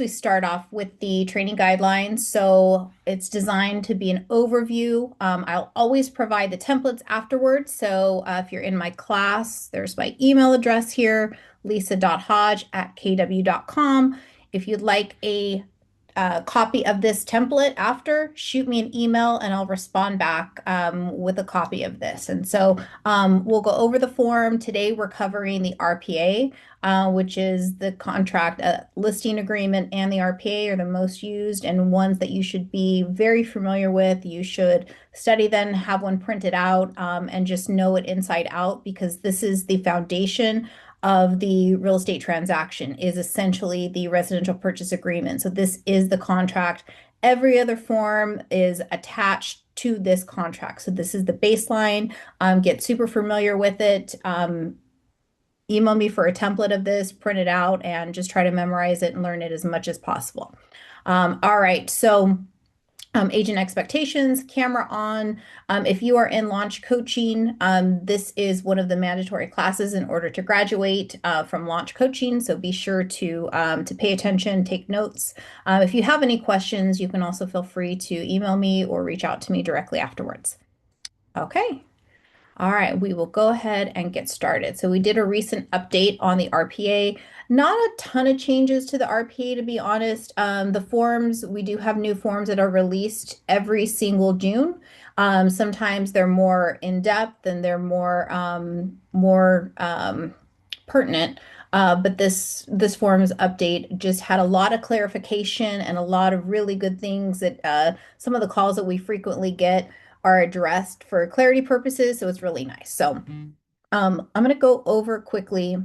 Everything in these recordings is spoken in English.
We start off with the training guidelines. So it's designed to be an overview. I'll always provide the templates afterwards. So if you're in my class, there's my email address here, lisa.hodge@kw.com. If you'd like a copy of this template after, shoot me an email and I'll respond back with a copy of this. And so we'll go over the form. Today we're covering the RPA, which is the contract listing agreement, and the RPA are the most used and ones that you should be very familiar with. You should study them, have one printed out, and just know it inside out because this is the foundation of the real estate transaction is essentially the residential purchase agreement. So this is the contract. Every other form is attached to this contract. So this is the baseline. Get super familiar with it. Email me for a template of this, print it out, and just try to memorize it and learn it as much as possible. All right, so agent expectations, camera on. If you are in launch coaching, this is one of the mandatory classes in order to graduate from launch coaching. So be sure to pay attention, take notes. If you have any questions, you can also feel free to email me or reach out to me directly afterwards. Okay. All right, we will go ahead and get started. So we did a recent update on the RPA. Not a ton of changes to the RPA, to be honest. The forms, we do have new forms that are released every single June. Sometimes they're more in-depth and they're more pertinent. But this forms update just had a lot of clarification and a lot of really good things that some of the calls that we frequently get are addressed for clarity purposes, so it's really nice. So I'm going to go over quickly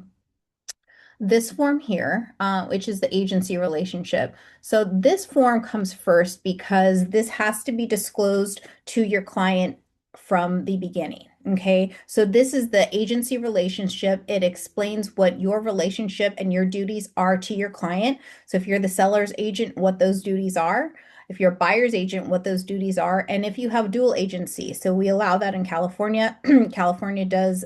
this form here, which is the agency relationship. So this form comes first because this has to be disclosed to your client from the beginning. Okay, so this is the agency relationship. It explains what your relationship and your duties are to your client. So if you're the seller's agent, what those duties are. If you're a buyer's agent, what those duties are, and if you have dual agency. So we allow that in California. California does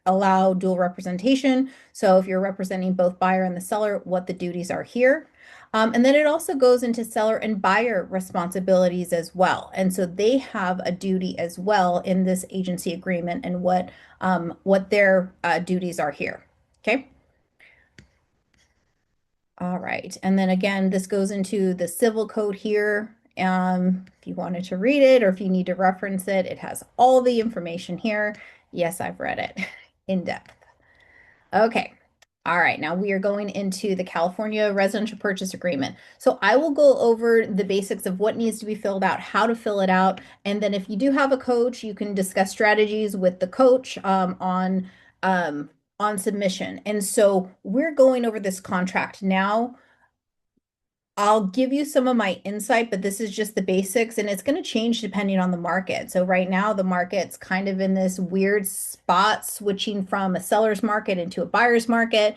allow dual representation. So if you're representing both buyer and the seller, what the duties are here. And then it also goes into seller and buyer responsibilities as well. And so they have a duty as well in this agency agreement and what their duties are here. Okay. All right. And then again, this goes into the civil code here. If you wanted to read it or if you need to reference it, it has all the information here. Yes, I've read it in depth. Okay. All right. Now we are going into the California Residential Purchase Agreement. So I will go over the basics of what needs to be filled out, how to fill it out. And then if you do have a coach, you can discuss strategies with the coach on submission. And so we're going over this contract now. I'll give you some of my insight, but this is just the basics and it's going to change depending on the market. So right now the market's kind of in this weird spot, switching from a seller's market into a buyer's market.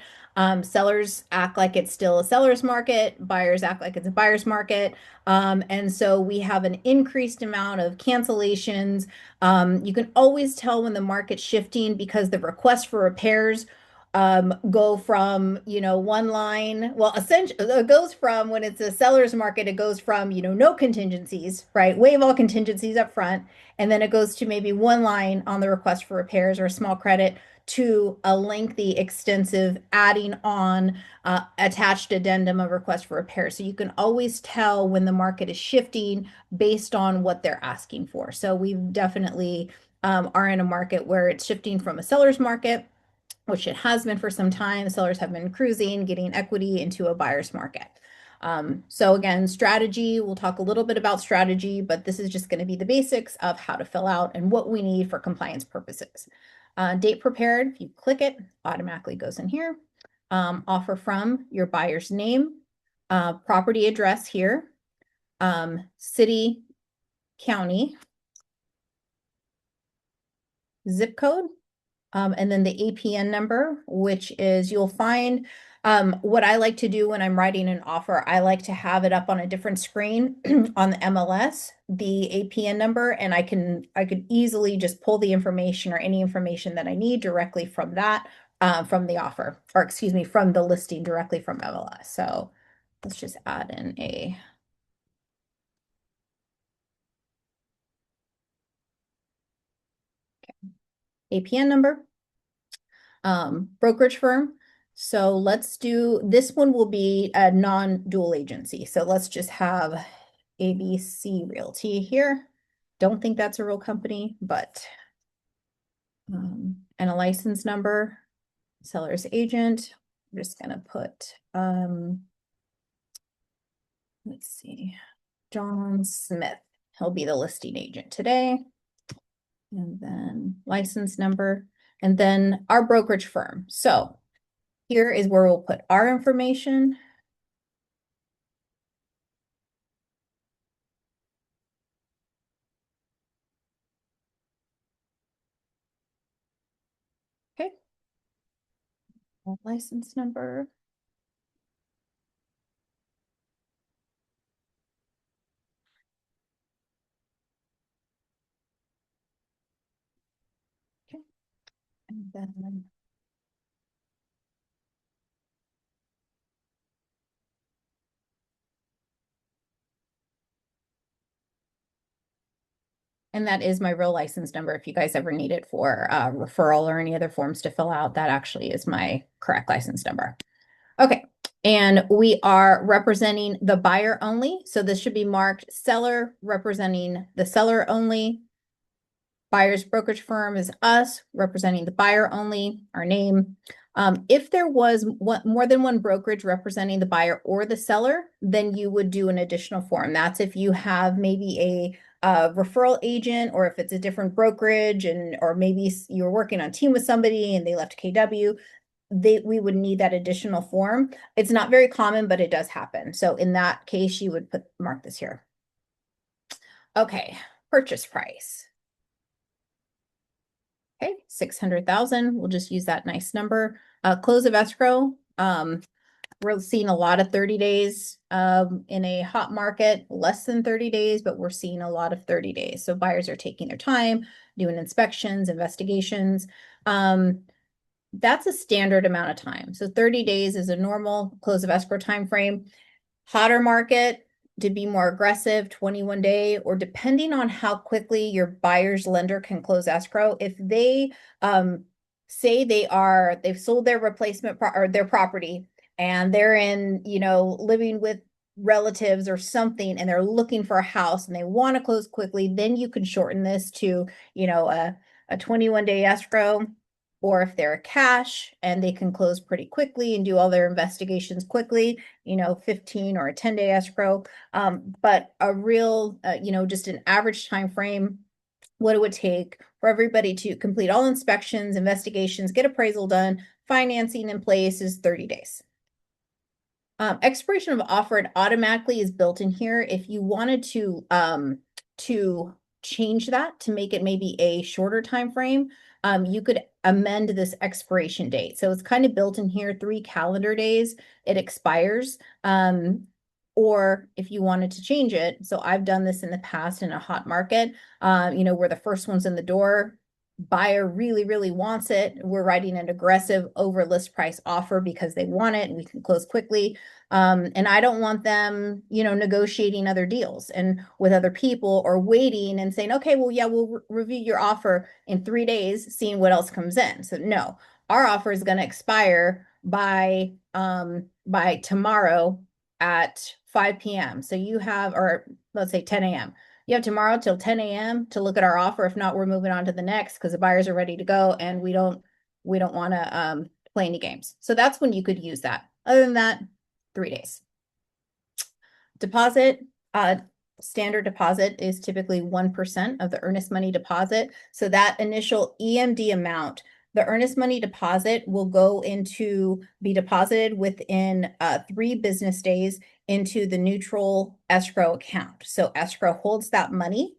Sellers act like it's still a seller's market, buyers act like it's a buyer's market. And so we have an increased amount of cancellations. You can always tell when the market's shifting because the request for repairs go from, one line. Well, essentially, it goes from when it's a seller's market, it goes from, no contingencies, right? Waive all contingencies up front. And then it goes to maybe one line on the request for repairs or a small credit to a lengthy, extensive adding on attached addendum of request for repairs. So you can always tell when the market is shifting based on what they're asking for. So we definitely are in a market where it's shifting from a seller's market, which it has been for some time. Sellers have been cruising, getting equity into a buyer's market. So again, strategy, we'll talk a little bit about strategy, but this is just going to be the basics of how to fill out and what we need for compliance purposes. Date prepared, if you click it, automatically goes in here. Offer from your buyer's name, property address here, city, county, zip code, and then the APN number, which is you'll find what I like to do when I'm writing an offer, I like to have it up on a different screen on the MLS, the APN number, and I could easily just pull the information or any information that I need directly from that, from the offer, or excuse me, from the listing directly from MLS. So let's just add in a APN number, brokerage firm. So let's do, this one will be a non-dual agency. So let's just have ABC Realty here. Don't think that's a real company, but, and a license number, seller's agent. I'm just gonna put, let's see, John Smith. He'll be the listing agent today. And then license number, and then our brokerage firm. So here is where we'll put our information. Okay. License number. Okay. And then that is my real license number. If you guys ever need it for referral or any other forms to fill out, that actually is my correct license number. Okay. And we are representing the buyer only. So this should be marked seller representing the seller only. Buyer's brokerage firm is us representing the buyer only, our name. If there was more than one brokerage representing the buyer or the seller, then you would do an additional form. That's if you have maybe a referral agent, or if it's a different brokerage, and or maybe you're working on a team with somebody and they left KW, we would need that additional form. It's not very common, but it does happen. So in that case, you would mark this here. Okay, purchase price. Okay, 600,000. We'll just use that nice number. Close of escrow. We're seeing a lot of 30 days in a hot market, less than 30 days, but we're seeing a lot of 30 days. So buyers are taking their time, doing inspections, investigations. That's a standard amount of time. So 30 days is a normal close of escrow time frame. Hotter market, to be more aggressive, 21 day, or depending on how quickly your buyer's lender can close escrow. If they say they've sold their replacement or their property, and they're in, living with relatives or something, and they're looking for a house and they want to close quickly, then you can shorten this to, a 21 day escrow. Or if they're cash and they can close pretty quickly and do all their investigations quickly, 15 or a 10-day escrow. But a real, just an average time frame, what it would take for everybody to complete all inspections, investigations, get appraisal done, financing in place is 30 days. Expiration of offer automatically is built in here. If you wanted to change that to make it maybe a shorter time frame, you could amend this expiration date. So it's kind of built in here, 3 calendar days, it expires. Or if you wanted to change it, so I've done this in the past in a hot market, where the first one's in the door, buyer really, really wants it. We're writing an aggressive over list price offer because they want it and we can close quickly. And I don't want them, negotiating other deals and with other people, or waiting and saying, okay, well, yeah, we'll review your offer in 3 days, seeing what else comes in. So no, our offer is going to expire by tomorrow at 5 p.m. So you have, or let's say 10 a.m. You have tomorrow till 10 a.m. to look at our offer. If not, we're moving on to the next because the buyers are ready to go and we don't want to play any games. So that's when you could use that. Other than that, 3 days. Deposit, standard deposit is typically 1% of the earnest money deposit. So that initial EMD amount, the earnest money deposit will be deposited within 3 business days into the neutral escrow account. So escrow holds that money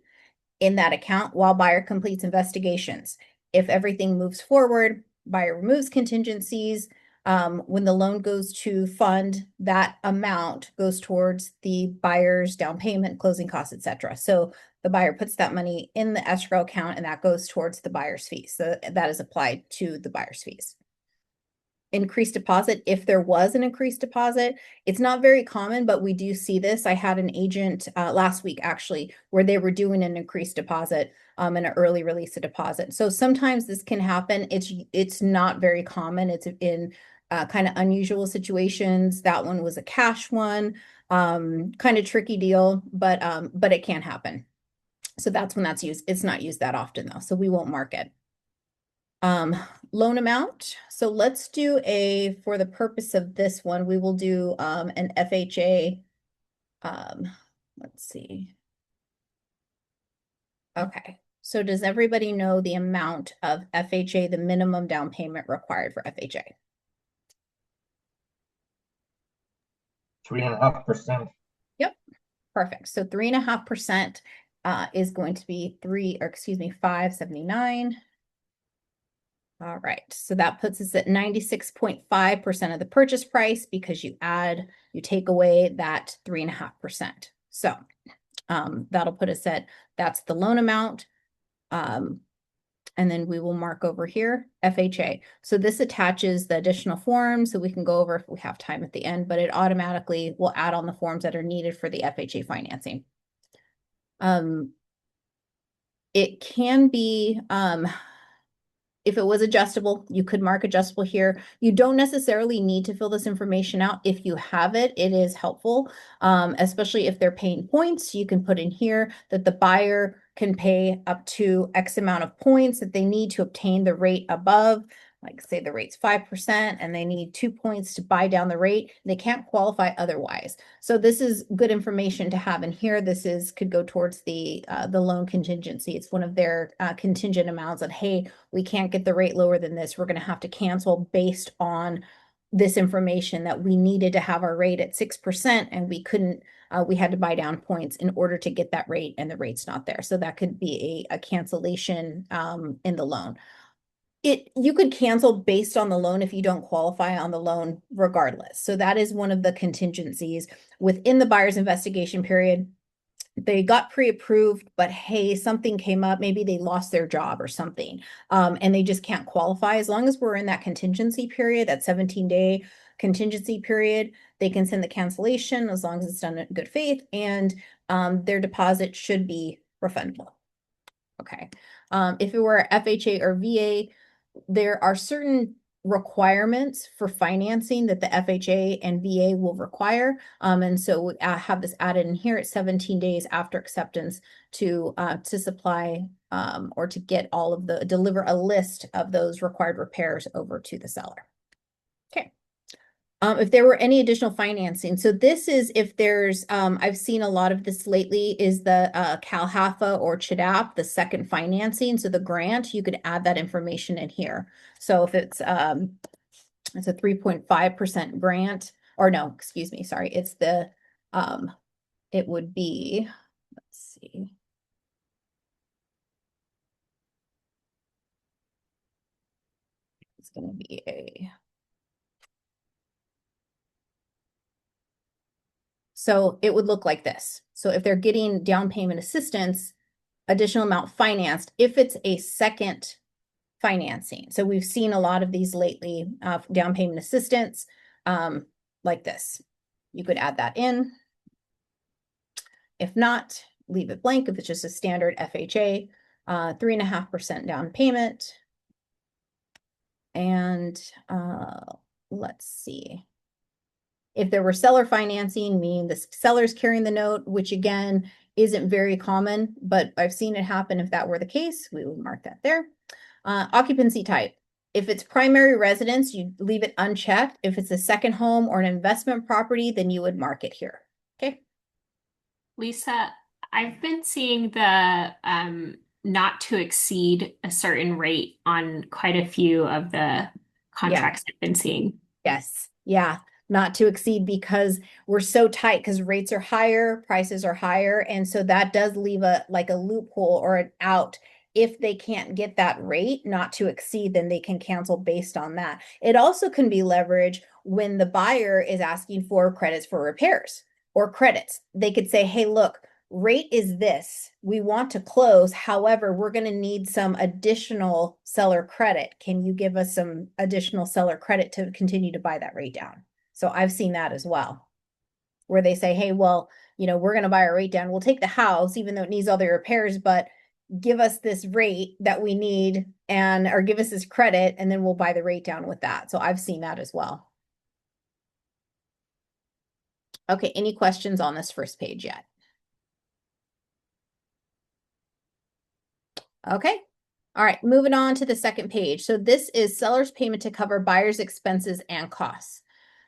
in that account while buyer completes investigations. If everything moves forward, buyer removes contingencies. When the loan goes to fund, that amount goes towards the buyer's down payment, closing costs, etc. So the buyer puts that money in the escrow account and that goes towards the buyer's fees. So that is applied to the buyer's fees. increased deposit if there was an increased deposit. It's not very common, but we do see this. I had an agent last week actually where they were doing an increased deposit and an early release of deposit. So sometimes this can happen. It's not very common. It's in kind of unusual situations. That one was a cash one, kind of tricky deal, but it can happen. So that's when that's used. It's not used that often though, so we won't mark it. Loan amount. So let's do for the purpose of this one, we will do an FHA. Let's see. Okay. So does everybody know the amount of FHA, the minimum down payment required for FHA? 3.5%. Yep. Perfect. So 3.5% is going to be 579. All right, so that puts us at 96.5% of the purchase price because you take away that 3.5%. So that'll put us at, that's the loan amount. And then we will mark over here, FHA. So this attaches the additional forms that we can go over if we have time at the end, but it automatically will add on the forms that are needed for the FHA financing. It can be, if it was adjustable, you could mark adjustable here. You don't necessarily need to fill this information out. If you have it, it is helpful, especially if they're paying points. You can put in here that the buyer can pay up to X amount of points that they need to obtain the rate above. Like say the rate's 5% and they need 2 points to buy down the rate. They can't qualify otherwise. So this is good information to have in here. This could go towards the loan contingency. It's one of their contingent amounts that, hey, we can't get the rate lower than this. We're going to have to cancel based on this information that we needed to have our rate at 6% and we couldn't, we had to buy down points in order to get that rate and the rate's not there. So that could be a cancellation in the loan. You could cancel based on the loan if you don't qualify on the loan regardless. So that is one of the contingencies within the buyer's investigation period. They got pre-approved, but hey, something came up. Maybe they lost their job or something, and they just can't qualify. As long as we're in that contingency period, that 17-day contingency period, they can send the cancellation as long as it's done in good faith, and their deposit should be refundable. Okay. If it were FHA or VA, there are certain requirements for financing that the FHA and VA will require. And so we have this added in here at 17 days after acceptance to supply or to get deliver a list of those required repairs over to the seller. Okay. If there were any additional financing. So this is if there's, I've seen a lot of this lately is the CalHFA or CHDAP, the second financing. So the grant, you could add that information in here. So if it's a 3.5% grant, or no, excuse me, sorry. It's it would be, let's see. It's going to be so it would look like this. So if they're getting down payment assistance, additional amount financed, if it's a second financing. So we've seen a lot of these lately, down payment assistance, like this. You could add that in. If not, leave it blank if it's just a standard FHA, 3.5% down payment. And let's see. If there were seller financing, meaning the seller's carrying the note, which again isn't very common, but I've seen it happen. If that were the case, we would mark that there. Occupancy type. If it's primary residence, you leave it unchecked. If it's a second home or an investment property, then you would mark it here. Okay. Lisa, I've been seeing the not to exceed a certain rate on quite a few of the contracts I've been seeing. Yes. Yeah. Not to exceed because we're so tight because rates are higher, prices are higher. And so that does leave a loophole or an out. If they can't get that rate not to exceed, then they can cancel based on that. It also can be leverage when the buyer is asking for credits for repairs or credits. They could say, hey, look, rate is this. We want to close. However, we're going to need some additional seller credit. Can you give us some additional seller credit to continue to buy that rate down? So I've seen that as well, where they say, hey, well, we're going to buy our rate down. We'll take the house, even though it needs all the repairs, but give us this rate that we need or give us this credit, and then we'll buy the rate down with that. So I've seen that as well. Okay, any questions on this first page yet? Okay. All right, moving on to the second page. So this is seller's payment to cover buyer's expenses and costs.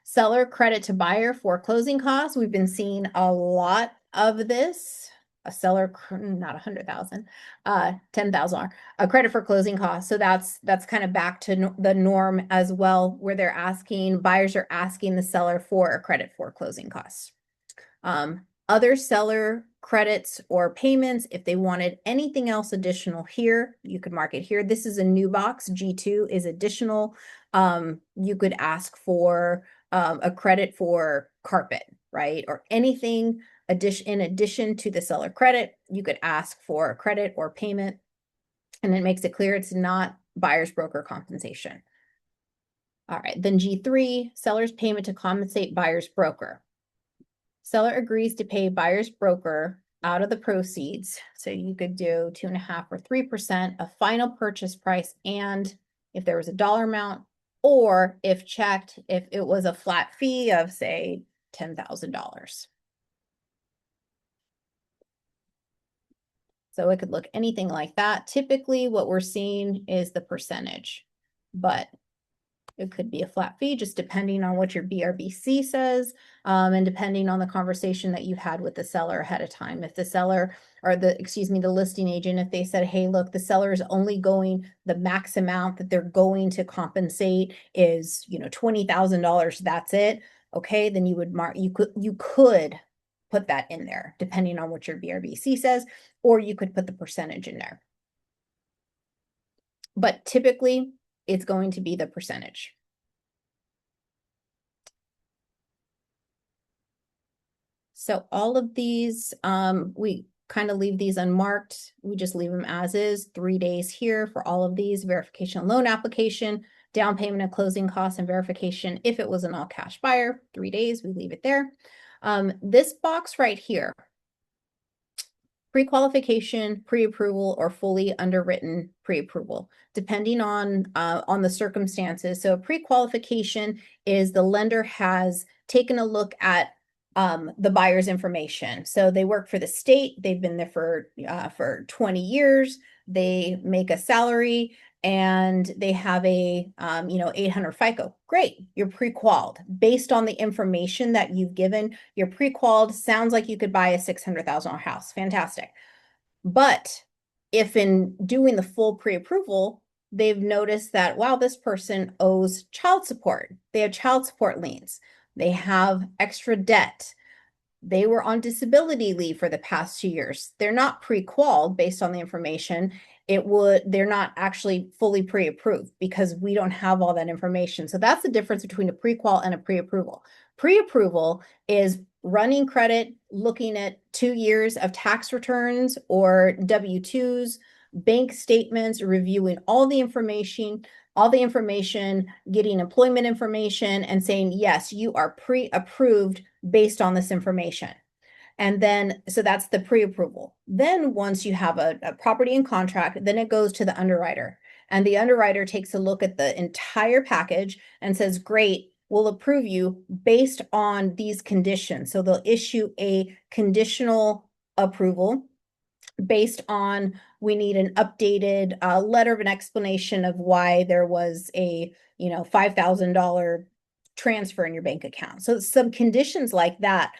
Seller credit to buyer for closing costs. We've been seeing a lot of this. A seller, not 100,000, 10,000, a credit for closing costs. So that's kind of back to the norm as well, where buyers are asking the seller for a credit for closing costs. Other seller credits or payments, if they wanted anything else additional here, you could mark it here. This is a new box. G2 is additional. You could ask for a credit for carpet, right? Or anything in addition to the seller credit, you could ask for a credit or payment. And it makes it clear it's not buyer's broker compensation. All right, then G3, seller's payment to compensate buyer's broker. Seller agrees to pay buyer's broker out of the proceeds. So you could do 2.5% or 3% of final purchase price. And if there was a dollar amount, or if checked, if it was a flat fee of, say, $10,000. So it could look anything like that. Typically what we're seeing is the percentage, but it could be a flat fee, just depending on what your BRBC says, and depending on the conversation that you had with the seller ahead of time. If the seller or the listing agent, if they said, hey, look, the seller is only the max amount that they're going to compensate is, $20,000, that's it. Okay, then you could put that in there, depending on what your BRBC says, or you could put the percentage in there. But typically, it's going to be the percentage. So all of these, we kind of leave these unmarked. We just leave them as is. 3 days here for all of these: verification loan application, down payment and closing costs, and verification if it was an all cash buyer. 3 days, we leave it there. This box right here, pre-qualification, pre-approval, or fully underwritten pre-approval, depending on the circumstances. So pre-qualification is the lender has taken a look at the buyer's information. So they work for the state. They've been there for 20 years. They make a salary and they have a 800 FICO. Great, you're pre-qualified based on the information that you've given. You're pre-qualified. Sounds like you could buy a $600,000 house. Fantastic. But if in doing the full pre-approval, they've noticed that, wow, this person owes child support. They have child support liens. They have extra debt. They were on disability leave for the past 2 years. They're not pre-qualified based on the information. They're not actually fully pre-approved because we don't have all that information. So that's the difference between a pre-qual and a pre-approval. Pre-approval is running credit, looking at 2 years of tax returns or W-2s, bank statements, reviewing all the information, getting employment information, and saying, yes, you are pre-approved based on this information. And then, so that's the pre-approval. Then once you have a property in contract, then it goes to the underwriter. And the underwriter takes a look at the entire package and says, great, we'll approve you based on these conditions. So they'll issue a conditional approval based on, we need an updated letter of an explanation of why there was a $5,000 transfer in your bank account. So some conditions like that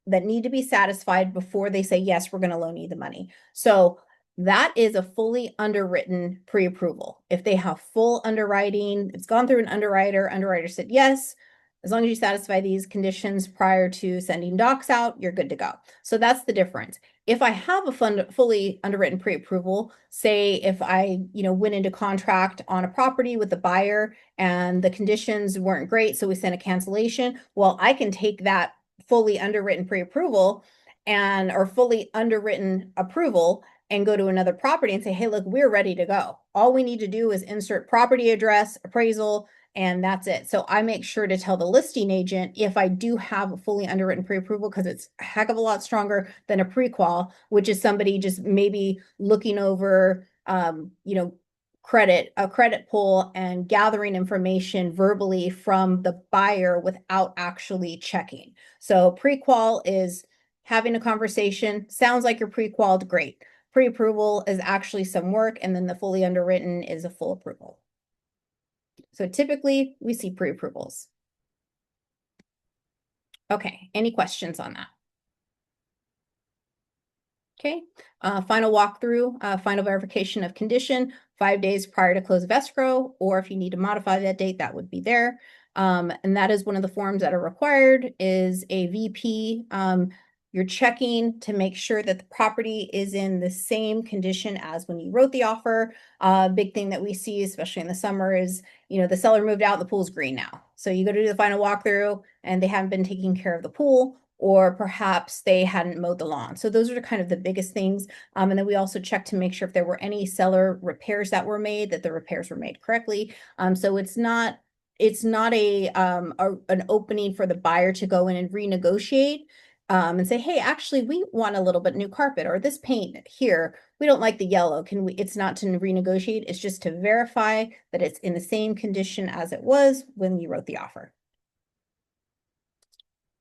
need to be satisfied before they say, yes, we're going to loan you the money. So that is a fully underwritten pre-approval. If they have full underwriting, it's gone through an underwriter said, yes, as long as you satisfy these conditions prior to sending docs out, you're good to go. So that's the difference. If I have a fully underwritten pre-approval, say if I went into contract on a property with the buyer and the conditions weren't great, so we sent a cancellation, well, I can take that fully underwritten pre-approval and or fully underwritten approval and go to another property and say, hey, look, we're ready to go. All we need to do is insert property address, appraisal, and that's it. So I make sure to tell the listing agent if I do have a fully underwritten pre-approval, because it's a heck of a lot stronger than a pre-qual, which is somebody just maybe looking over, a credit pull and gathering information verbally from the buyer without actually checking. So pre-qual is having a conversation, sounds like you're pre-qualified, great. Pre-approval is actually some work, and then the fully underwritten is a full approval. So typically we see pre-approvals. Okay, any questions on that? Okay, final walkthrough, final verification of condition, 5 days prior to close of escrow, or if you need to modify that date, that would be there. And that is one of the forms that are required is a VP. You're checking to make sure that the property is in the same condition as when you wrote the offer. Big thing that we see, especially in the summer, is, the seller moved out, the pool's green now. So you go to do the final walkthrough and they haven't been taking care of the pool, or perhaps they hadn't mowed the lawn. So those are kind of the biggest things. And then we also check to make sure if there were any seller repairs that were made, that the repairs were made correctly. So it's not an opening for the buyer to go in and renegotiate and say, hey, actually, we want a little bit new carpet, or this paint here, we don't like the yellow. It's not to renegotiate, it's just to verify that it's in the same condition as it was when you wrote the offer.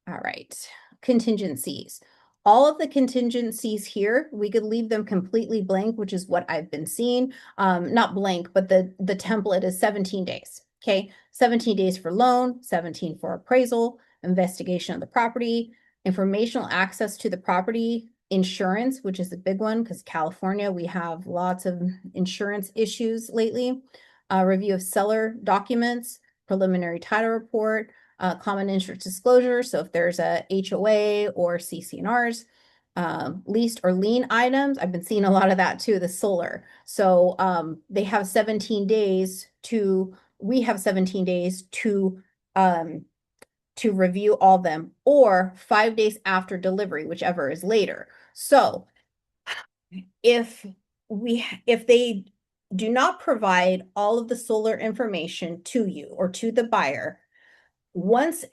All right, contingencies. All of the contingencies here, we could leave them completely blank, which is what I've been seeing. Not blank, but the template is 17 days. Okay, 17 days for loan, 17 for appraisal, investigation of the property, informational access to the property, insurance, which is a big one because California, we have lots of insurance issues lately, review of seller documents, preliminary title report, common interest disclosure. So if there's a HOA or CC&Rs, leased or lien items, I've been seeing a lot of that too, the solar. So they have 17 days we have 17 days to review all of them, or 5 days after delivery, whichever is later. So if they do not provide all of the solar information to you or to the buyer,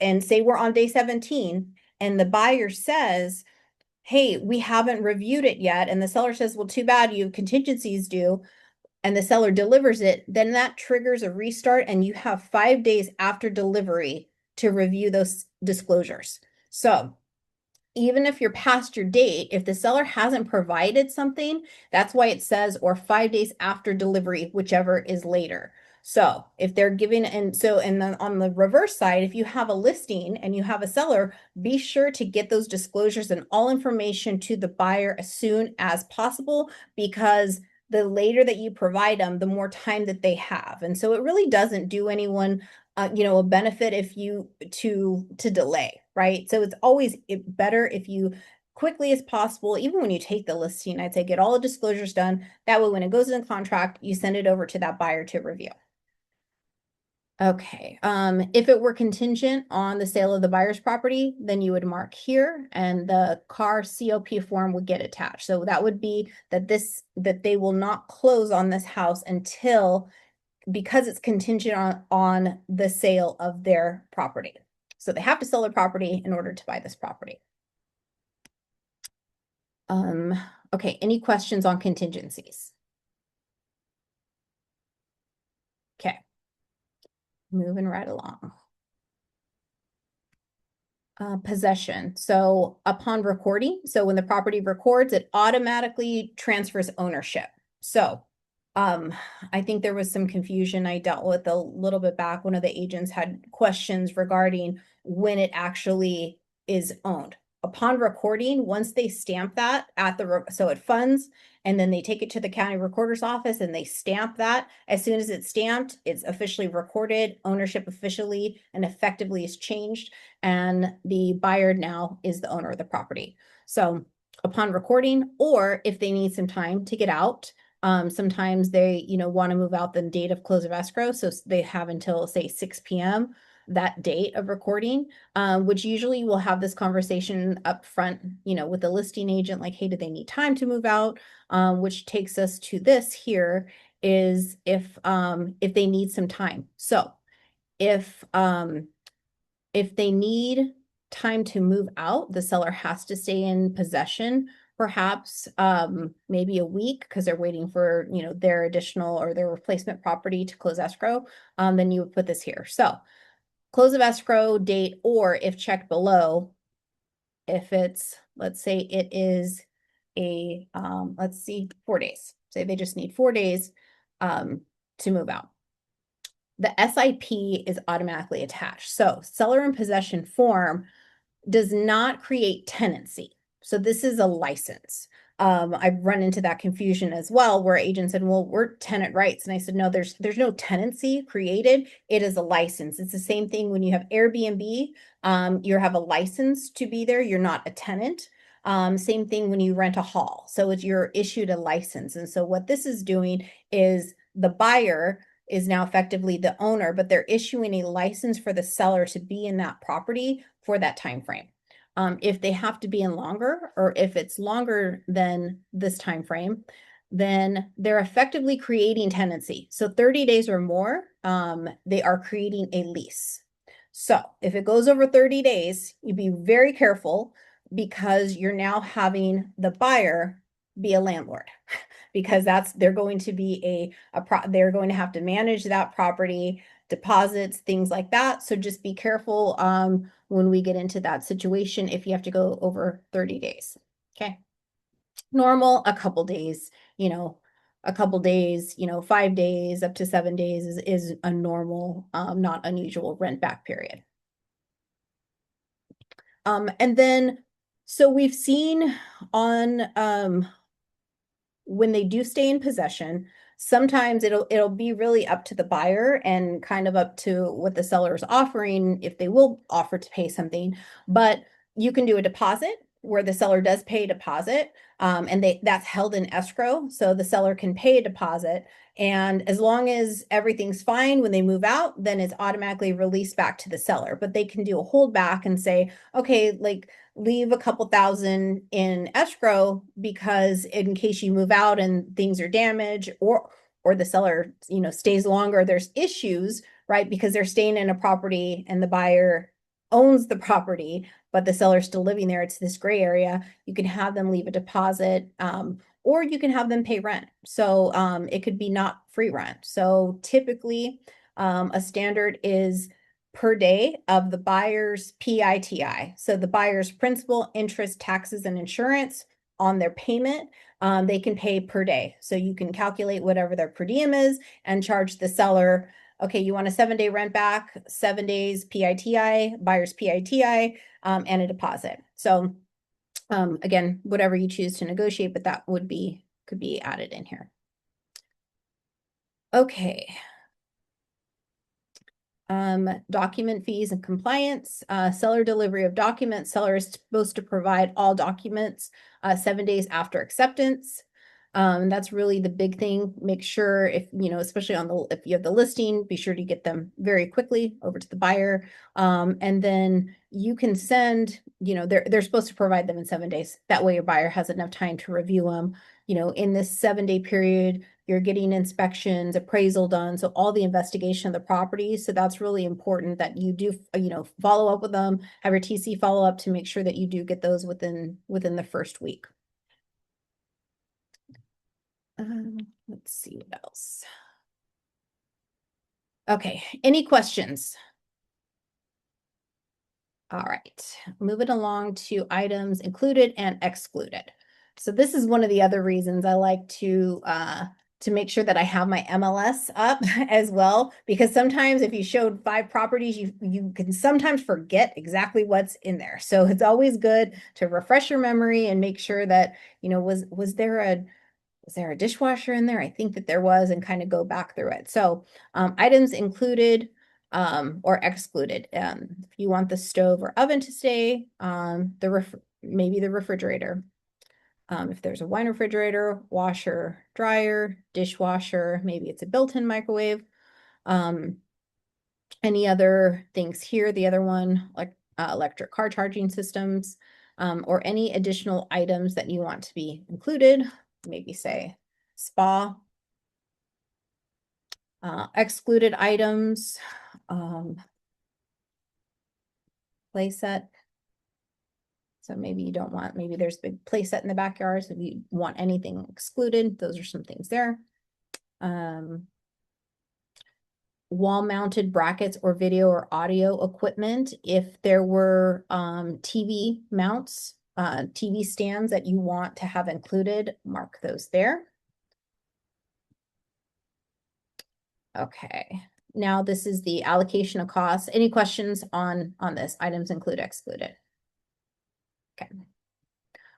and say we're on day 17 and the buyer says, hey, we haven't reviewed it yet, and the seller says, well, too bad, you have contingencies due, and the seller delivers it, then that triggers a restart and you have 5 days after delivery to review those disclosures. So even if you're past your date, if the seller hasn't provided something, that's why it says, or 5 days after delivery, whichever is later. So if they're giving, and then on the reverse side, if you have a listing and you have a seller, be sure to get those disclosures and all information to the buyer as soon as possible, because the later that you provide them, the more time that they have. And so it really doesn't do anyone a benefit if you to delay, right? So it's always better if you quickly as possible, even when you take the listing, I'd say get all the disclosures done. That way, when it goes in contract, you send it over to that buyer to review. Okay, if it were contingent on the sale of the buyer's property, then you would mark here and the CAR COP form would get attached. So that would be that they will not close on this house until, because it's contingent on the sale of their property. So they have to sell their property in order to buy this property. Okay, any questions on contingencies? Okay, moving right along. Possession. So upon recording, so when the property records, it automatically transfers ownership. So I think there was some confusion I dealt with a little bit back. One of the agents had questions regarding when it actually is owned. Upon recording, once they stamp that so it funds, and then they take it to the county recorder's office and they stamp that. As soon as it's stamped, it's officially recorded, ownership officially and effectively is changed, and the buyer now is the owner of the property. So upon recording, or if they need some time to get out, sometimes they, want to move out the date of close of escrow. So they have until say 6 p.m. that date of recording, which usually we'll have this conversation up front, with the listing agent, like, hey, do they need time to move out? Which takes us to this here is if they need some time. So if they need time to move out, the seller has to stay in possession, perhaps maybe a week because they're waiting for, their additional or their replacement property to close escrow. Then you would put this here. So close of escrow date, or if checked below, if it's, let's say it is let's see, 4 days. Say they just need 4 days to move out. The SIP is automatically attached. So seller in possession form does not create tenancy. So this is a license. I've run into that confusion as well, where agents said, well, we're tenant rights. And I said, no, there's no tenancy created. It is a license. It's the same thing when you have Airbnb. You have a license to be there. You're not a tenant. Same thing when you rent a hall. So you're issued a license. And so what this is doing is the buyer is now effectively the owner, but they're issuing a license for the seller to be in that property for that time frame. If they have to be in longer, or if it's longer than this time frame, then they're effectively creating tenancy. So 30 days or more, they are creating a lease. So if it goes over 30 days, you be very careful, because you're now having the buyer be a landlord. Because they're going to be they're going to have to manage that property, deposits, things like that. So just be careful when we get into that situation if you have to go over 30 days. Okay. Normal, a couple days, 5 days up to 7 days is a normal, not unusual rent back period. And then, so we've seen on when they do stay in possession, sometimes it'll be really up to the buyer and kind of up to what the seller is offering, if they will offer to pay something. But you can do a deposit where the seller does pay a deposit, and that's held in escrow, so the seller can pay a deposit. And as long as everything's fine when they move out, then it's automatically released back to the seller. But they can do a holdback and say, okay, like, leave a couple thousand in escrow, because in case you move out and things are damaged, or the seller, stays longer, there's issues, right? Because they're staying in a property and the buyer owns the property, but the seller's still living there. It's this gray area. You can have them leave a deposit, or you can have them pay rent. So it could be not free rent. So typically, a standard is per day of the buyer's PITI. So the buyer's principal, interest, taxes, and insurance on their payment, they can pay per day. So you can calculate whatever their per diem is and charge the seller, okay, you want a 7-day rent back, 7 days PITI, buyer's PITI, and a deposit. So again, whatever you choose to negotiate, but that could be added in here. Okay. Document fees and compliance, seller delivery of documents. Seller is supposed to provide all documents 7 days after acceptance. That's really the big thing. Make sure, if especially if you have the listing, be sure to get them very quickly over to the buyer. And then you can send, they're supposed to provide them in 7 days. That way your buyer has enough time to review them. In this 7-day period, you're getting inspections, appraisal done, so all the investigation of the property. So that's really important that you do, follow up with them, have your TC follow up to make sure that you do get those within the first week. Let's see what else. Okay, any questions? All right, moving along to items included and excluded. So this is one of the other reasons I like to make sure that I have my MLS up as well, because sometimes if you showed 5 properties, you can sometimes forget exactly what's in there. So it's always good to refresh your memory and make sure that, was there a dishwasher in there? I think that there was, and kind of go back through it. So items included or excluded. If you want the stove or oven to stay, maybe the refrigerator. If there's a wine refrigerator, washer, dryer, dishwasher, maybe it's a built-in microwave. Any other things here? The other one, like electric car charging systems, or any additional items that you want to be included. Maybe say spa. Excluded items, playset. So maybe you don't want, maybe there's a big playset in the backyard. So if you want anything excluded, those are some things there. Wall mounted brackets or video or audio equipment. If there were TV mounts, TV stands that you want to have included, mark those there. Okay, now this is the allocation of costs. Any questions on this? Items included, excluded? Okay.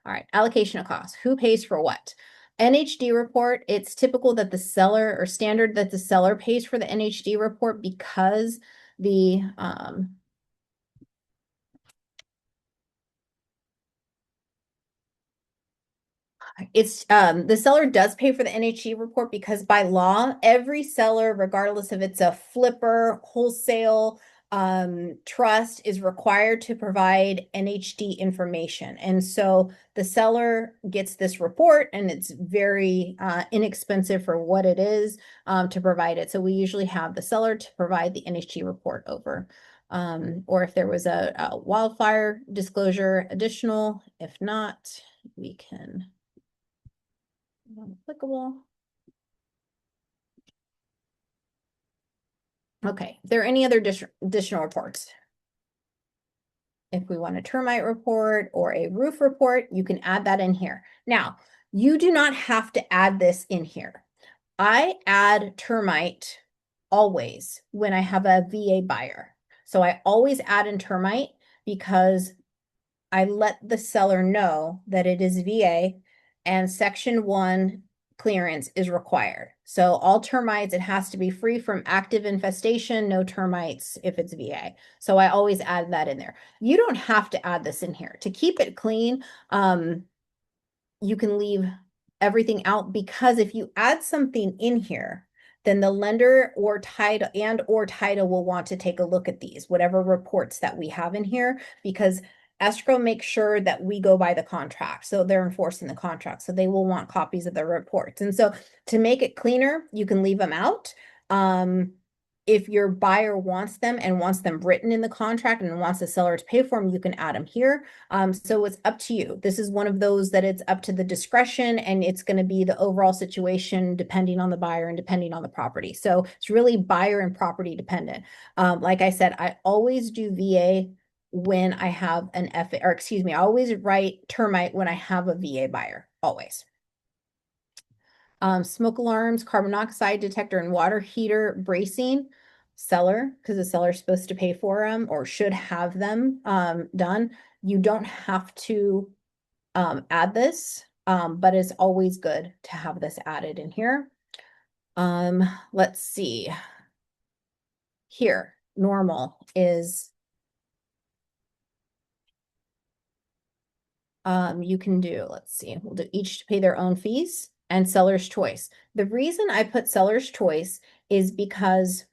All right, allocation of costs. Who pays for what? NHD report, it's typical that the seller or standard that the seller pays for the NHD report because the it's the seller does pay for the NHD report because by law, every seller, regardless if it's a flipper, wholesale, trust, is required to provide NHD information. And so the seller gets this report and it's very inexpensive for what it is to provide it. So we usually have the seller to provide the NHD report over. Or if there was a wildfire disclosure additional, if not, we can applicable. Okay, if there are any other additional reports? If we want a termite report or a roof report, you can add that in here. Now, you do not have to add this in here. I add termite always when I have a VA buyer. So I always add in termite because I let the seller know that it is VA and section 1 clearance is required. So all termites, it has to be free from active infestation, no termites if it's VA. So I always add that in there. You don't have to add this in here. To keep it clean, you can leave everything out because if you add something in here, then the lender or title will want to take a look at these, whatever reports that we have in here, because escrow makes sure that we go by the contract. So they're enforcing the contract. So they will want copies of the reports. And so to make it cleaner, you can leave them out. If your buyer wants them and wants them written in the contract and wants the seller to pay for them, you can add them here. So it's up to you. This is one of those that it's up to the discretion and it's going to be the overall situation depending on the buyer and depending on the property. So it's really buyer and property dependent. Like I said, I always do VA when I have an or excuse me, I always write termite when I have a VA buyer, always. Smoke alarms, carbon monoxide detector, and water heater bracing, seller, because the seller is supposed to pay for them or should have them done. You don't have to add this, but it's always good to have this added in here. Let's see. Here, normal is you can do, let's see, we'll do each to pay their own fees and seller's choice. The reason I put seller's choice is because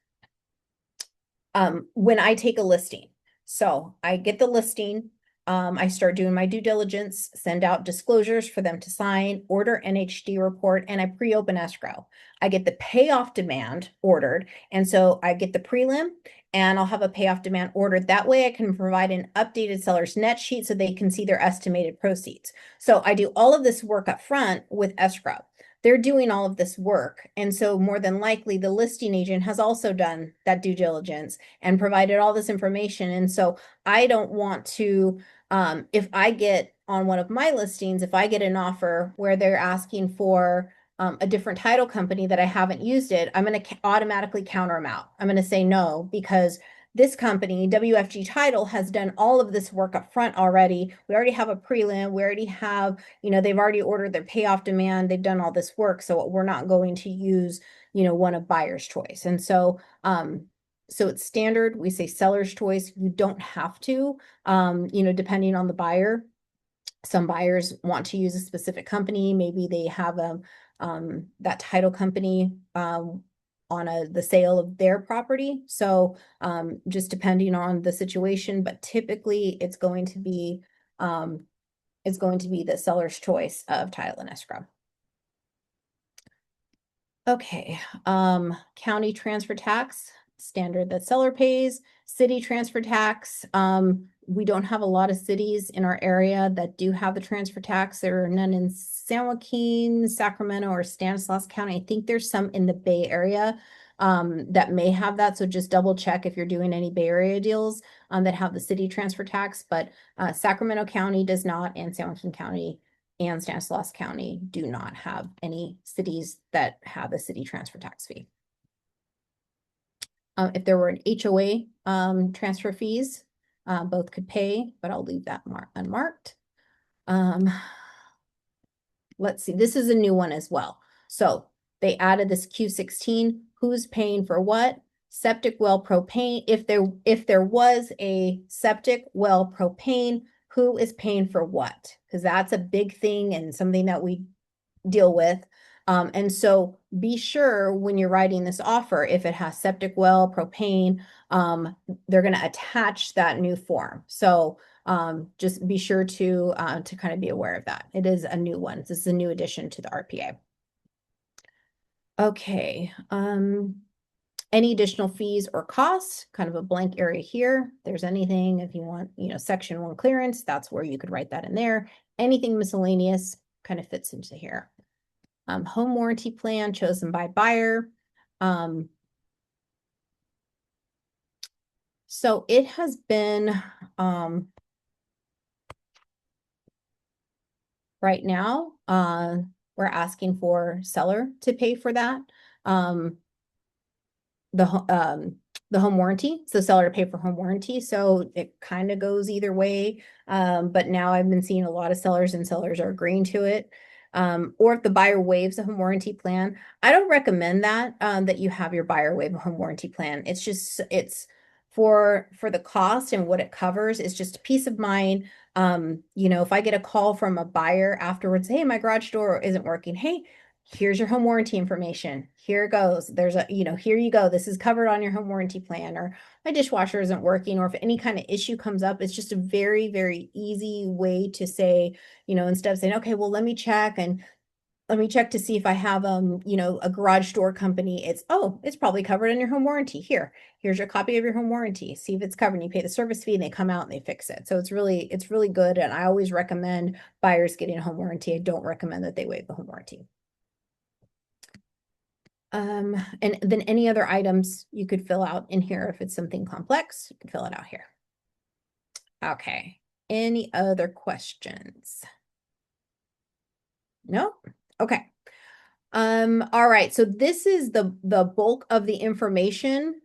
when I take a listing, so I get the listing, I start doing my due diligence, send out disclosures for them to sign, order NHD report, and I pre-open escrow. I get the payoff demand ordered, and so I get the prelim and I'll have a payoff demand ordered. That way I can provide an updated seller's net sheet so they can see their estimated proceeds. So I do all of this work up front with escrow. They're doing all of this work. And so more than likely the listing agent has also done that due diligence and provided all this information. And so I don't want to, if I get on one of my listings, if I get an offer where they're asking for a different title company that I haven't used it, I'm going to automatically counter them out. I'm going to say no, because this company, WFG Title, has done all of this work up front already. We already have a prelim. We already have, they've already ordered their payoff demand. They've done all this work. So we're not going to use, one of buyer's choice. And so, so it's standard. We say seller's choice. You don't have to, depending on the buyer. Some buyers want to use a specific company. Maybe they have that title company the sale of their property. So just depending on the situation, but typically it's going to be the seller's choice of title and escrow. Okay, county transfer tax, standard that seller pays, city transfer tax. We don't have a lot of cities in our area that do have the transfer tax. There are none in San Joaquin, Sacramento, or Stanislaus County. I think there's some in the Bay Area that may have that. So just double check if you're doing any Bay Area deals that have the city transfer tax. But Sacramento County does not, and San Joaquin County and Stanislaus County do not have any cities that have a city transfer tax fee. If there were an HOA transfer fees, both could pay, but I'll leave that unmarked. Let's see, this is a new one as well. So they added this Q16, who's paying for what? Septic well propane. If there was a septic well propane, who is paying for what? Because that's a big thing and something that we deal with. And so be sure when you're writing this offer, if it has septic well, propane, they're going to attach that new form. So just be sure to kind of be aware of that. It is a new one. This is a new addition to the RPA. Okay. Any additional fees or costs, kind of a blank area here. If there's anything, if you want, section 1 clearance, that's where you could write that in there. Anything miscellaneous kind of fits into here. Home warranty plan chosen by buyer. So it has been, right now, we're asking for seller to pay for that. The home warranty, so seller to pay for home warranty. So it kind of goes either way. But now I've been seeing a lot of sellers are agreeing to it. Or if the buyer waives a home warranty plan, I don't recommend that, that you have your buyer waive a home warranty plan. It's for the cost and what it covers. It's just peace of mind. If I get a call from a buyer afterwards, hey, my garage door isn't working. Hey, here's your home warranty information. Here it goes. There's here you go. This is covered on your home warranty plan, or my dishwasher isn't working, or if any kind of issue comes up, it's just a very, very easy way to say, instead of saying, okay, well, let me check to see if I have, a garage door company. It's probably covered in your home warranty. Here's your copy of your home warranty. See if it's covered. And you pay the service fee and they come out and they fix it. So it's really good. And I always recommend buyers getting a home warranty. I don't recommend that they waive the home warranty. And then any other items you could fill out in here. If it's something complex, you can fill it out here. Okay. Any other questions? No? Okay. All right. So this is the bulk of the information.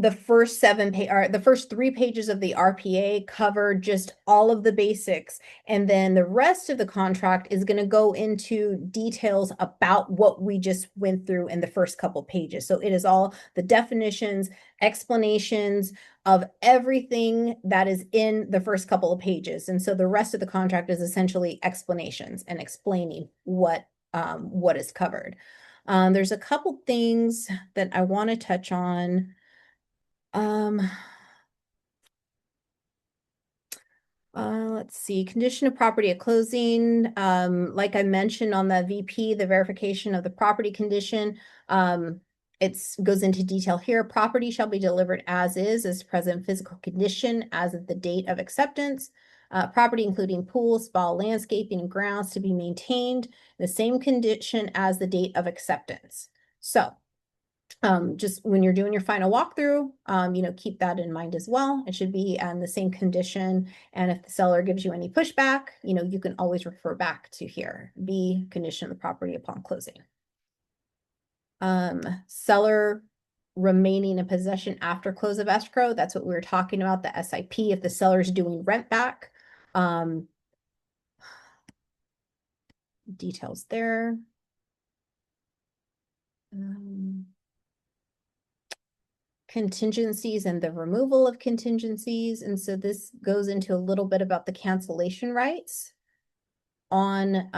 The first the first 3 pages of the RPA cover just all of the basics. And then the rest of the contract is going to go into details about what we just went through in the first couple pages. So it is all the definitions, explanations of everything that is in the first couple of pages. And so the rest of the contract is essentially explanations and explaining what is covered. There's a couple things that I want to touch on. Let's see, condition of property at closing. Like I mentioned on the VP, the verification of the property condition, it goes into detail here. Property shall be delivered as present physical condition as of the date of acceptance. Property including pool, spa, landscaping, and grounds to be maintained the same condition as the date of acceptance. So just when you're doing your final walkthrough, keep that in mind as well. It should be on the same condition. And if the seller gives you any pushback, you can always refer back to here. B, condition of the property upon closing. Seller remaining in possession after close of escrow. That's what we were talking about, the SIP. If the seller's doing rent back, details there. Contingencies and the removal of contingencies. And so this goes into a little bit about the cancellation rights on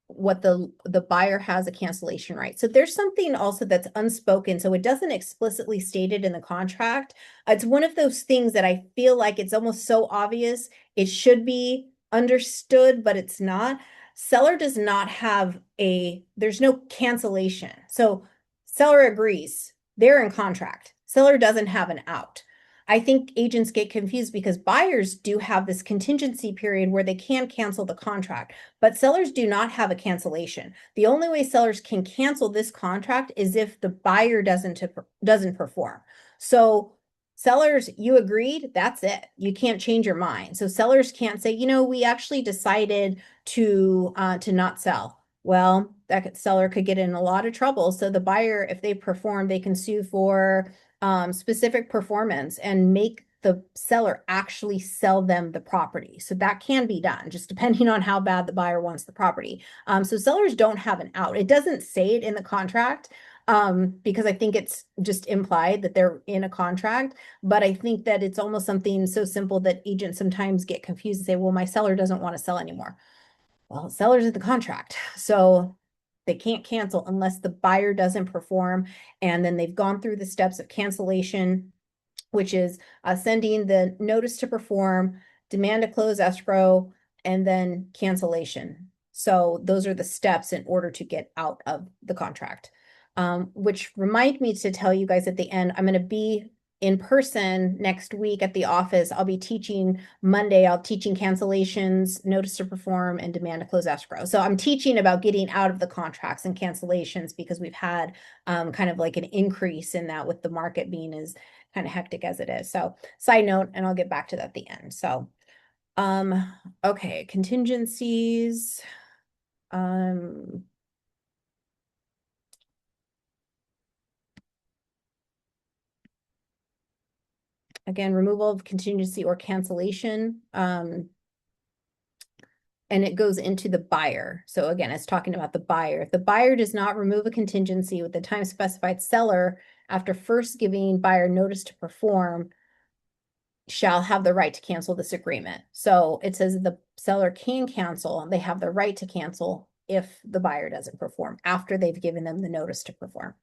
what the buyer has a cancellation right. So there's something also that's unspoken. So it doesn't explicitly state it in the contract. It's one of those things that I feel like it's almost so obvious it should be understood, but it's not. Seller does not have there's no cancellation. So seller agrees, they're in contract. Seller doesn't have an out. I think agents get confused because buyers do have this contingency period where they can cancel the contract, but sellers do not have a cancellation. The only way sellers can cancel this contract is if the buyer doesn't perform. So sellers, you agreed, that's it. You can't change your mind. So sellers can't say, we actually decided to not sell. Well, that seller could get in a lot of trouble. So the buyer, if they perform, they can sue for specific performance and make the seller actually sell them the property. So that can be done, just depending on how bad the buyer wants the property. So sellers don't have an out. It doesn't say it in the contract because I think it's just implied that they're in a contract. But I think that it's almost something so simple that agents sometimes get confused and say, well, my seller doesn't want to sell anymore. Well, seller's in the contract. So they can't cancel unless the buyer doesn't perform. And then they've gone through the steps of cancellation, which is sending the notice to perform, demand to close escrow, and then cancellation. So those are the steps in order to get out of the contract. Which remind me to tell you guys at the end, I'm going to be in person next week at the office. I'll be teaching Monday. I'll teaching cancellations, notice to perform, and demand to close escrow. So I'm teaching about getting out of the contracts and cancellations because we've had kind of like an increase in that with the market being as kind of hectic as it is. So side note, and I'll get back to that at the end. So, okay, contingencies. Again, removal of contingency or cancellation. And it goes into the buyer. So again, it's talking about the buyer. If the buyer does not remove a contingency with the time specified, seller, after first giving buyer notice to perform, shall have the right to cancel this agreement. So it says the seller can cancel. They have the right to cancel if the buyer doesn't perform after they've given them the notice to perform.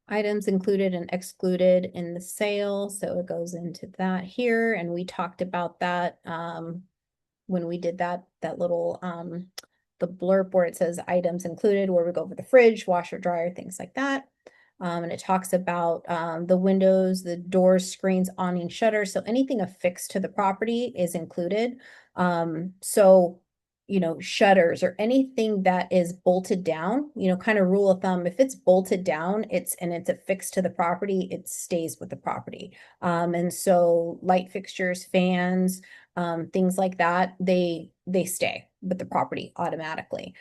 Items included and excluded in the sale. So it goes into that here. And we talked about that when we did that little the blurb where it says items included, where we go over the fridge, washer, dryer, things like that. And it talks about the windows, the doors, screens, awning, shutters. So anything affixed to the property is included. So shutters or anything that is bolted down, kind of rule of thumb, if it's bolted down, it's affixed to the property, it stays with the property. And so light fixtures, fans, things like that, they stay with the property automatically.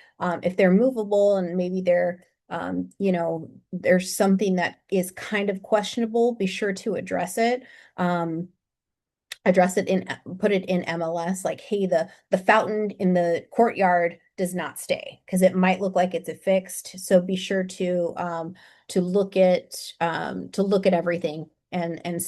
If they're movable and maybe there's something that is kind of questionable, be sure to address it. Put it in MLS, like, hey, the fountain in the courtyard does not stay because it might look like it's affixed. So be sure to look at everything and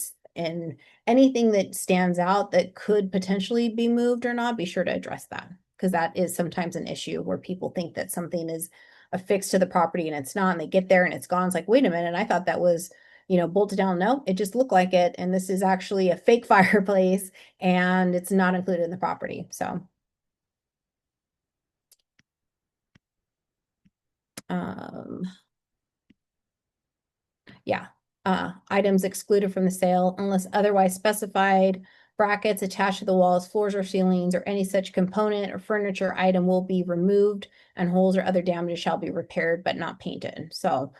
anything that stands out that could potentially be moved or not, be sure to address that because that is sometimes an issue where people think that something is affixed to the property and it's not, and they get there and it's gone. It's like, wait a minute, I thought that was bolted down. No, it just looked like it. And this is actually a fake fireplace and it's not included in the property. So, yeah, items excluded from the sale unless otherwise specified. Brackets attached to the walls, floors, or ceilings, or any such component or furniture item will be removed, and holes or other damages shall be repaired but not painted. So,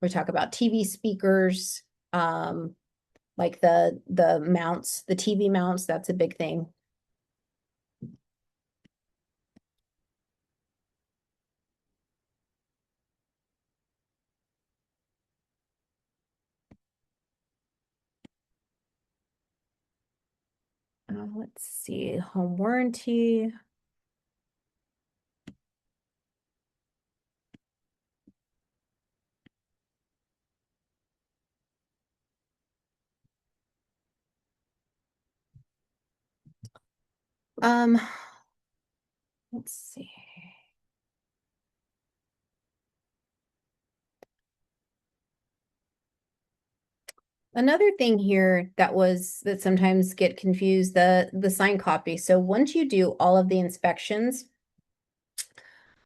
we talk about TV speakers, like the mounts, the TV mounts, that's a big thing. Let's see, home warranty. Um, let's see. Another thing here that sometimes get confused, the sign copy. So once you do all of the inspections,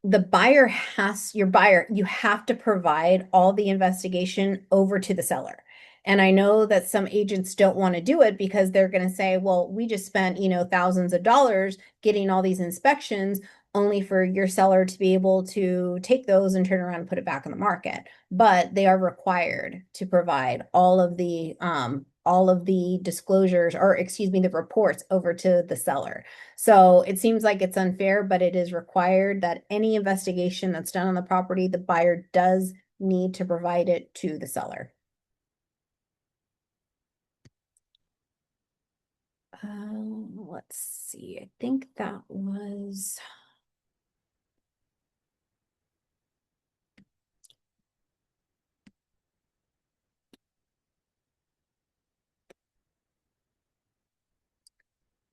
your buyer, you have to provide all the investigation over to the seller. And I know that some agents don't want to do it because they're going to say, well, we just spent, thousands of dollars getting all these inspections only for your seller to be able to take those and turn around and put it back on the market. But they are required to provide all of the disclosures, or excuse me, the reports over to the seller. So it seems like it's unfair, but it is required that any investigation that's done on the property, the buyer does need to provide it to the seller. Let's see. I think that was.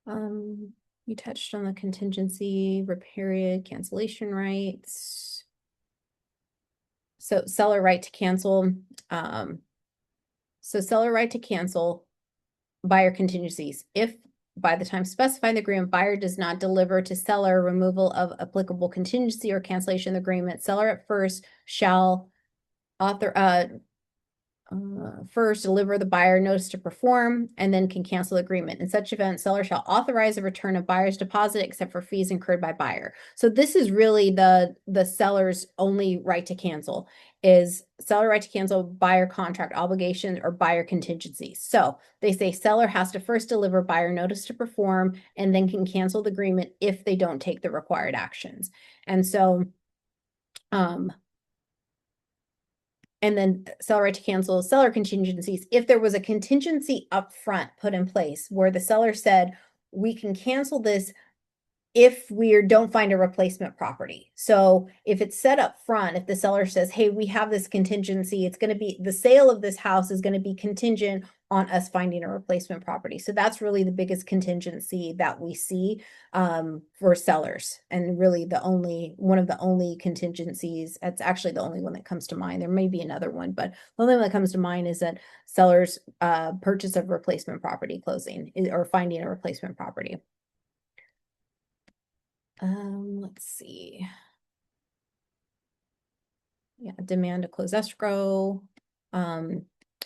You touched on the contingency, period, cancellation rights. So seller right to cancel. So seller right to cancel, buyer contingencies. If by the time specified in the agreement, buyer does not deliver to seller removal of applicable contingency or cancellation of the agreement, seller at first shall first deliver the buyer notice to perform and then can cancel the agreement. In such event, seller shall authorize a return of buyer's deposit except for fees incurred by buyer. So this is really the seller's only right to cancel, is seller right to cancel buyer contract obligations or buyer contingencies. So they say seller has to first deliver buyer notice to perform and then can cancel the agreement if they don't take the required actions. And so and then seller right to cancel seller contingencies. If there was a contingency up front put in place where the seller said, we can cancel this if we don't find a replacement property. So if it's set up front, if the seller says, hey, we have this contingency, it's going to be the sale of this house is going to be contingent on us finding a replacement property. So that's really the biggest contingency that we see for sellers, and really one of the only contingencies. It's actually the only one that comes to mind. There may be another one, but the only one that comes to mind is that sellers purchase of replacement property closing or finding a replacement property. Let's see. Yeah, demand to close escrow,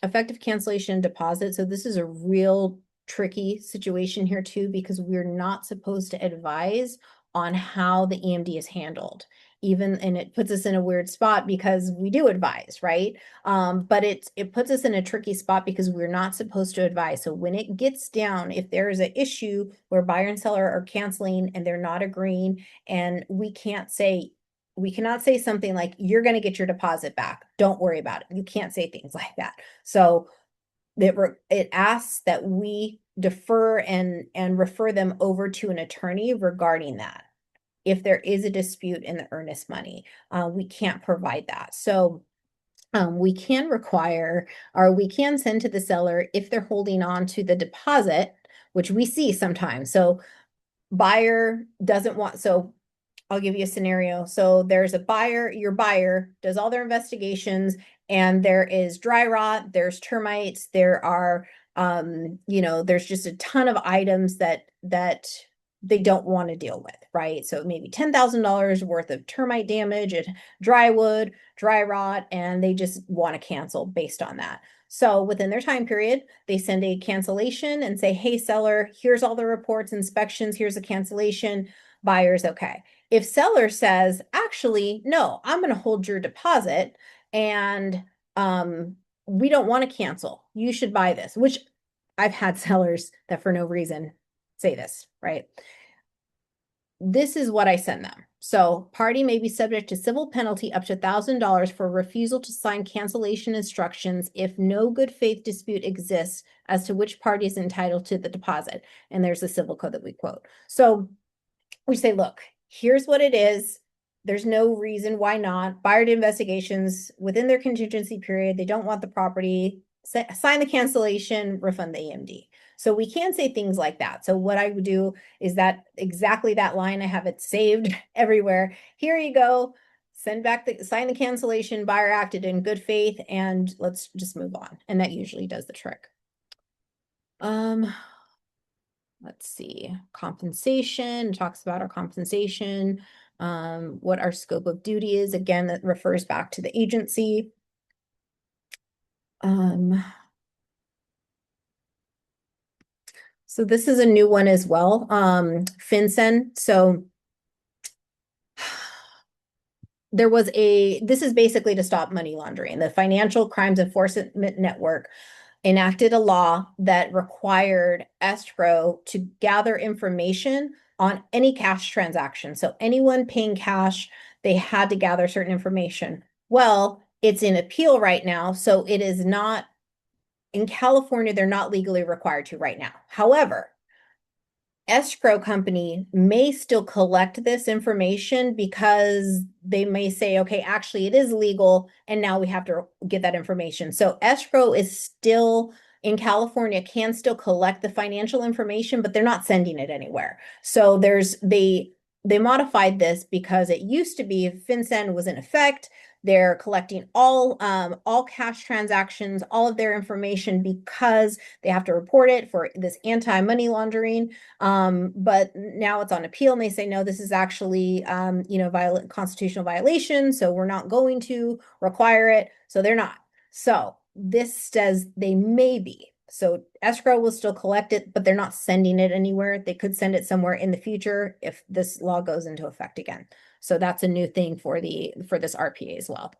effective cancellation deposit. So this is a real tricky situation here too, because we're not supposed to advise on how the EMD is handled. And it puts us in a weird spot because we do advise, right? But it puts us in a tricky spot because we're not supposed to advise. So when it gets down, if there is an issue where buyer and seller are canceling and they're not agreeing, and we cannot say something like, you're going to get your deposit back, don't worry about it. You can't say things like that. So it asks that we defer and refer them over to an attorney regarding that. If there is a dispute in the earnest money, we can't provide that. So we can require, or we can send to the seller if they're holding on to the deposit, which we see sometimes. So buyer doesn't want, so I'll give you a scenario. So there's a buyer, your buyer does all their investigations, and there is dry rot, there's termites, there are, there's just a ton of items that they don't want to deal with, right? So maybe $10,000 worth of termite damage and dry wood, dry rot, and they just want to cancel based on that. So within their time period, they send a cancellation and say, hey, seller, here's all the reports, inspections, here's a cancellation, buyer's okay. If seller says, actually, no, I'm going to hold your deposit and we don't want to cancel, you should buy this, which I've had sellers that for no reason say this, right? This is what I send them. So party may be subject to civil penalty up to $1,000 for refusal to sign cancellation instructions if no good faith dispute exists as to which party is entitled to the deposit. And there's a civil code that we quote. So we say, look, here's what it is. There's no reason why not. Buyer investigations within their contingency period. They don't want the property. Sign the cancellation, refund the EMD. So we can say things like that. So what I would do is that exactly that line, I have it saved everywhere. Here you go. Send back sign the cancellation, buyer acted in good faith, and let's just move on. And that usually does the trick. Let's see, compensation, talks about our compensation, what our scope of duty is. Again, that refers back to the agency. So this is a new one as well, FinCEN. So this is basically to stop money laundering. The Financial Crimes Enforcement Network enacted a law that required escrow to gather information on any cash transaction. So anyone paying cash, they had to gather certain information. Well, it's in appeal right now, so it is not in California, they're not legally required to right now. However, escrow company may still collect this information because they may say, okay, actually it is legal and now we have to get that information. So escrow is still in California, can still collect the financial information, but they're not sending it anywhere. So they modified this because it used to be FinCEN was in effect. They're collecting all cash transactions, all of their information because they have to report it for this anti-money laundering. But now it's on appeal and they say, no, this is actually, constitutional violation. So we're not going to require it. So they're not. So this says they may be. So escrow will still collect it, but they're not sending it anywhere. They could send it somewhere in the future if this law goes into effect again. So that's a new thing for this RPA as well.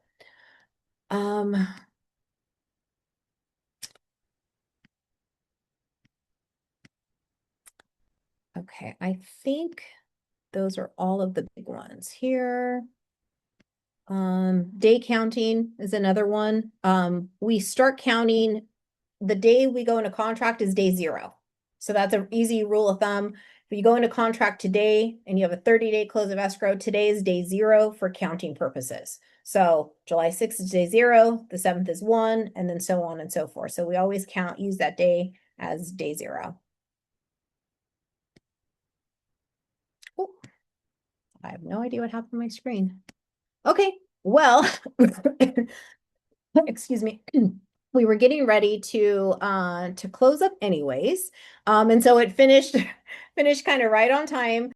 Okay, I think those are all of the big ones here. Day counting is another one. We start counting the day we go into contract is day 0. So that's an easy rule of thumb. If you go into contract today and you have a 30-day close of escrow, today is day 0 for counting purposes. So July 6th is day 0, the 7th is 1, and then so on and so forth. So we always use that day as day 0. Oh, I have no idea what happened to my screen. Okay, well, excuse me. We were getting ready to close up anyways. And so it finished kind of right on time.